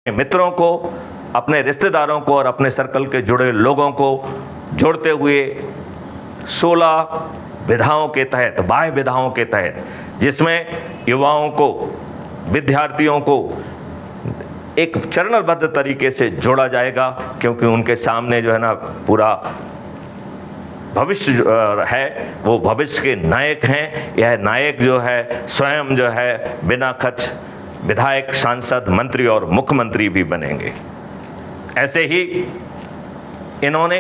मित्रों को, अपने रिश्तेदारों को और अपने सर्कल के जुड़े लोगों को जोड़ते हुए 16 विधाओं के तहत, बाह्य विधाओं के तहत, जिसमें युवाओं को, विद्यार्थियों को एक चरणबद्ध तरीके से जोड़ा जाएगा, क्योंकि उनके सामने जो है ना पूरा भविष्य है, वो भविष्य के नायक हैं। यह नायक जो है स्वयं जो है बिना खर्च विधायक, सांसद, मंत्री और मुख्यमंत्री भी बनेंगे। ऐसे ही इन्होंने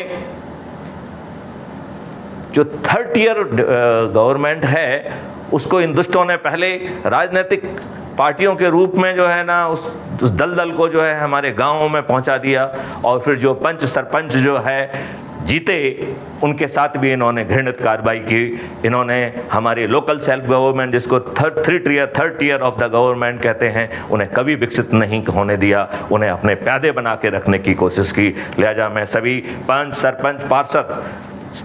जो थर्ड ईयर गवर्नमेंट है उसको इन दुष्टों ने पहले राजनीतिक पार्टियों के रूप में जो है ना उस दलदल को जो है हमारे गांवों में पहुंचा दिया, और फिर जो पंच सरपंच जो है जीते उनके साथ भी इन्होंने घृणित कार्रवाई की। इन्होंने हमारी लोकल सेल्फ गवर्नमेंट, जिसको third tier of the government कहते हैं, उन्हें कभी विकसित नहीं होने दिया, उन्हें अपने प्यादे बना के रखने की कोशिश की। लिहाजा मैं सभी पंच, सरपंच, पार्षद,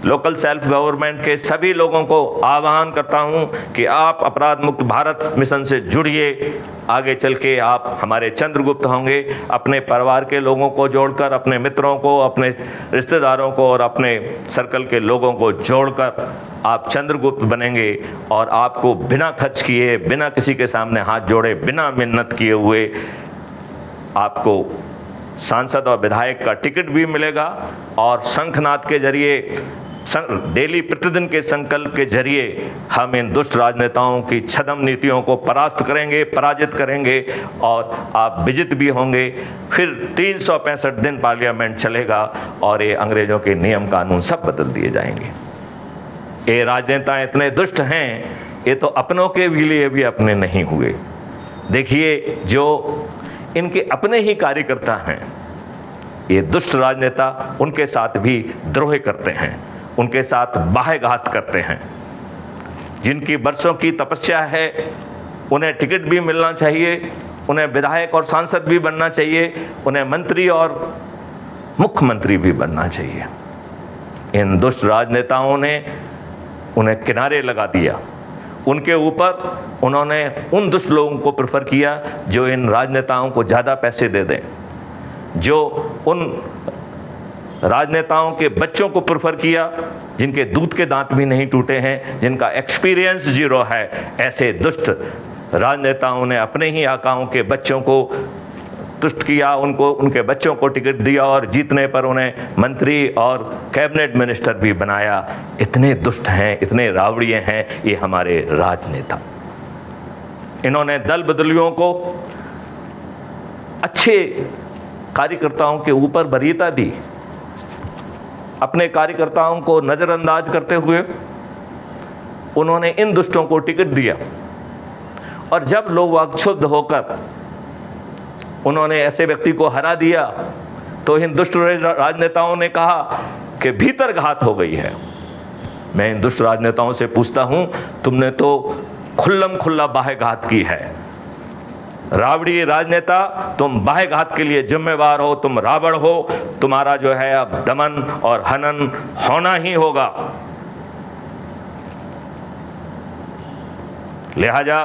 लोकल सेल्फ गवर्नमेंट के सभी लोगों को आह्वान करता हूं कि आप अपराध मुक्त भारत मिशन से जुड़िए। आगे चल के आप हमारे चंद्रगुप्त होंगे। अपने परिवार के लोगों को जोड़कर, अपने मित्रों को, अपने रिश्तेदारों को और अपने सर्कल के लोगों को जोड़कर आप चंद्रगुप्त बनेंगे, और आपको बिना खर्च किए, बिना किसी के सामने हाथ जोड़े, बिना मिन्नत किए हुए आपको सांसद और विधायक का टिकट भी मिलेगा। और शंखनाद के जरिए, डेली प्रतिदिन के संकल्प के जरिए हम इन दुष्ट राजनेताओं की छद्म नीतियों को परास्त करेंगे, पराजित करेंगे, और आप विजित भी होंगे। फिर 365 दिन पार्लियामेंट चलेगा और ये अंग्रेजों के नियम कानून सब बदल दिए जाएंगे। ये राजनेता इतने दुष्ट हैं, ये तो अपनों के लिए भी अपने नहीं हुए। देखिए, जो इनके अपने ही कार्यकर्ता हैं, ये दुष्ट राजनेता उनके साथ भी द्रोह करते हैं, उनके साथ बाह्यघात करते हैं। जिनकी वर्षों की तपस्या है उन्हें टिकट भी मिलना चाहिए, उन्हें विधायक और सांसद भी बनना चाहिए, उन्हें मंत्री और मुख्यमंत्री भी बनना चाहिए। इन दुष्ट राजनेताओं ने उन्हें किनारे लगा दिया। उनके ऊपर उन्होंने उन दुष्ट लोगों को प्रेफर किया जो इन राजनेताओं को ज़्यादा पैसे दे दें, जो उन राजनेताओं के बच्चों को प्रेफर किया जिनके दूध के दांत भी नहीं टूटे हैं, जिनका एक्सपीरियंस जीरो है। ऐसे दुष्ट राजनेताओं ने अपने ही आकाओं के बच्चों को तुष्ट किया, उनको, उनके बच्चों को टिकट दिया और जीतने पर उन्हें मंत्री और कैबिनेट मिनिस्टर भी बनाया। इतने दुष्ट हैं, इतने रावड़िए हैं ये हमारे राजनेता। इन्होंने दल बदलियों को अच्छे कार्यकर्ताओं के ऊपर वरीयता दी। अपने कार्यकर्ताओं को नजरअंदाज करते हुए उन्होंने इन दुष्टों को टिकट दिया, और जब लोग क्षुब्ध होकर उन्होंने ऐसे व्यक्ति को हरा दिया तो इन दुष्ट राजनेताओं ने कहा कि भीतर घात हो गई है। मैं इन दुष्ट राजनेताओं से पूछता हूं, तुमने तो खुल्लम खुल्ला बाह्यघात की है। रावड़ी राजनेता, तुम बाह्यघात के लिए जिम्मेवार हो, तुम रावण हो। तुम्हारा जो है अब दमन और हनन होना ही होगा। लिहाजा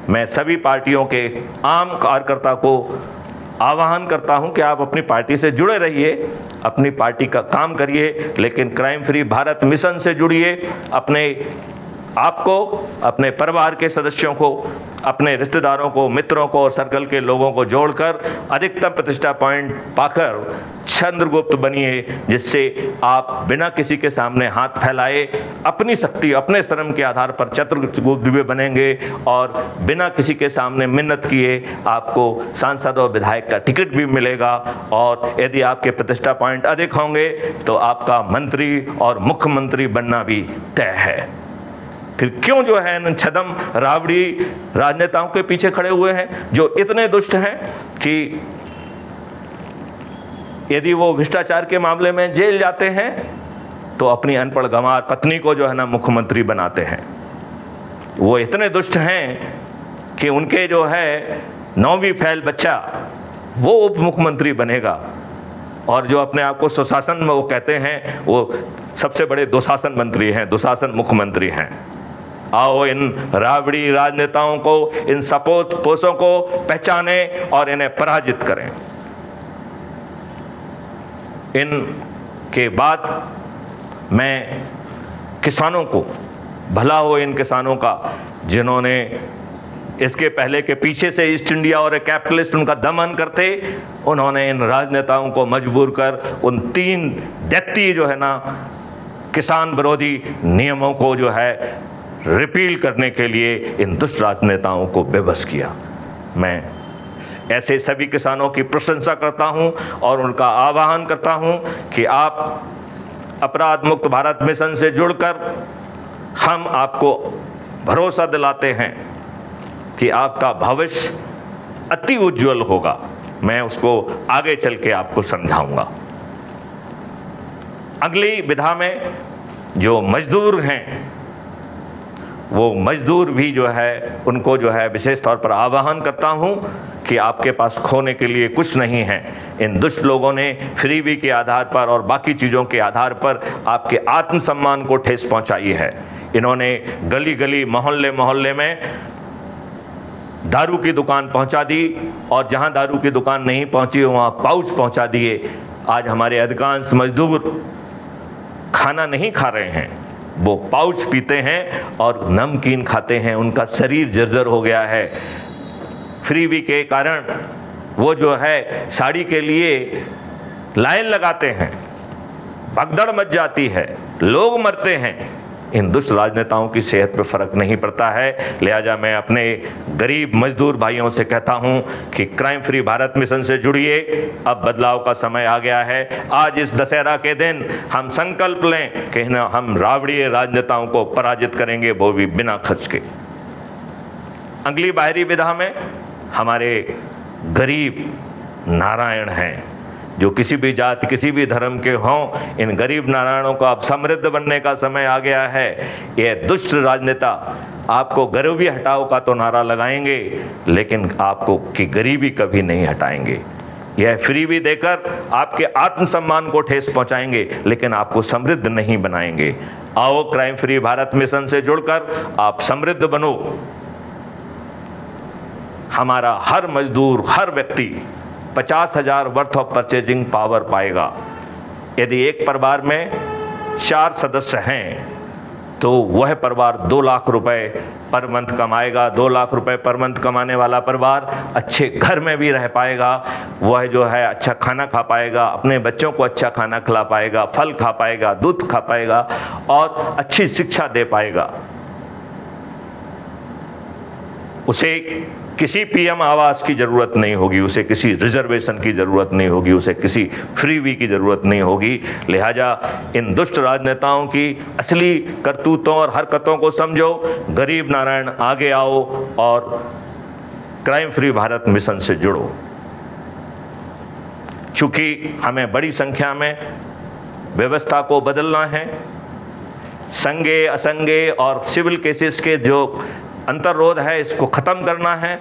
मैं सभी पार्टियों के आम कार्यकर्ता को आह्वान करता हूं कि आप अपनी पार्टी से जुड़े रहिए, अपनी पार्टी का काम करिए, लेकिन क्राइम फ्री भारत मिशन से जुड़िए। अपने आपको, अपने परिवार के सदस्यों को, अपने रिश्तेदारों को, मित्रों को और सर्कल के लोगों को जोड़कर अधिकतम प्रतिष्ठा पॉइंट पाकर चंद्रगुप्त बनिए, जिससे आप बिना किसी के सामने हाथ फैलाए अपनी शक्ति, अपने श्रम के आधार पर चंद्रगुप्त भी बनेंगे, और बिना किसी के सामने मिन्नत किए आपको सांसद और विधायक का टिकट भी मिलेगा। और यदि आपके प्रतिष्ठा पॉइंट अधिक होंगे तो आपका मंत्री और मुख्यमंत्री बनना भी तय है। फिर क्यों जो है इन छदम रावड़ी राजनेताओं के पीछे खड़े हुए हैं, जो इतने दुष्ट हैं कि यदि वो भ्रष्टाचार के मामले में जेल जाते हैं तो अपनी अनपढ़ गंवार पत्नी को जो है ना मुख्यमंत्री बनाते हैं। वो इतने दुष्ट हैं कि उनके जो है 9वीं फेल बच्चा वो उप मुख्यमंत्री बनेगा, और जो अपने आप को सुशासन में वो कहते हैं, वो सबसे बड़े दुशासन मंत्री हैं, दुशासन मुख्यमंत्री हैं। आओ इन रावड़ी राजनेताओं को, इन सपोत पोषों को पहचानें और इन्हें पराजित करें। इनके बाद मैं किसानों को, भला हो इन किसानों का जिन्होंने इसके पहले के पीछे से ईस्ट इंडिया और कैपिटलिस्ट उनका दमन करते, उन्होंने इन राजनेताओं को मजबूर कर उन 3 दैत्य जो है ना किसान विरोधी नियमों को जो है रिपील करने के लिए इन दुष्ट राजनेताओं को बेबस किया। मैं ऐसे सभी किसानों की प्रशंसा करता हूं और उनका आह्वान करता हूं कि आप अपराध मुक्त भारत मिशन से जुड़कर हम आपको भरोसा दिलाते हैं कि आपका भविष्य अति उज्जवल होगा। मैं उसको आगे चल के आपको समझाऊंगा। अगली विधा में जो मजदूर हैं, वो मजदूर भी जो है उनको जो है विशेष तौर पर आह्वान करता हूं कि आपके पास खोने के लिए कुछ नहीं है। इन दुष्ट लोगों ने फ्रीबी के आधार पर और बाकी चीज़ों के आधार पर आपके आत्मसम्मान को ठेस पहुंचाई है। इन्होंने गली गली मोहल्ले मोहल्ले में दारू की दुकान पहुंचा दी और जहां दारू की दुकान नहीं पहुंची वहां पाउच पहुंचा दिए। आज हमारे अधिकांश मजदूर खाना नहीं खा रहे हैं, वो पाउच पीते हैं और नमकीन खाते हैं। उनका शरीर जर्जर हो गया है। फ्रीबी के कारण वो जो है साड़ी के लिए लाइन लगाते हैं, भगदड़ मच जाती है, लोग मरते हैं। इन दुष्ट राजनेताओं की सेहत पर फर्क नहीं पड़ता है। लिहाजा मैं अपने गरीब मजदूर भाइयों से कहता हूं कि क्राइम फ्री भारत मिशन से जुड़िए। अब बदलाव का समय आ गया है। आज इस दशहरा के दिन हम संकल्प लें कि हम रावड़ीय राजनेताओं को पराजित करेंगे, वो भी बिना खर्च के। अगली बाहरी विधा में हमारे गरीब नारायण हैं, जो किसी भी जाति किसी भी धर्म के हों। इन गरीब नारायणों का अब समृद्ध बनने का समय आ गया है। ये दुष्ट राजनेता आपको गरीबी हटाओ का तो नारा लगाएंगे, लेकिन आपको की गरीबी कभी नहीं हटाएंगे। यह फ्रीबी देकर आपके आत्मसम्मान को ठेस पहुंचाएंगे, लेकिन आपको समृद्ध नहीं बनाएंगे। आओ क्राइम फ्री भारत मिशन से जुड़कर आप समृद्ध बनो। हमारा हर मजदूर, हर व्यक्ति 50,000 वर्थ ऑफ परचेजिंग पावर पाएगा। यदि एक परिवार में 4 सदस्य हैं तो वह परिवार 2 लाख रुपए पर मंथ कमाएगा। 2 लाख रुपए पर मंथ कमाने वाला परिवार अच्छे घर में भी रह पाएगा। वह जो है अच्छा खाना खा पाएगा, अपने बच्चों को अच्छा खाना खिला पाएगा, फल खा पाएगा, दूध खा पाएगा और अच्छी शिक्षा दे पाएगा। उसे किसी पीएम आवास की जरूरत नहीं होगी, उसे किसी रिजर्वेशन की जरूरत नहीं होगी, उसे किसी फ्रीबी की जरूरत नहीं होगी। लिहाजा इन दुष्ट राजनेताओं की असली करतूतों और हरकतों को समझो। गरीब नारायण आगे आओ और क्राइम फ्री भारत मिशन से जुड़ो। चूंकि हमें बड़ी संख्या में व्यवस्था को बदलना है, संज्ञेय असंज्ञेय और सिविल केसेस के जो अंतर्रोध है इसको खत्म करना है।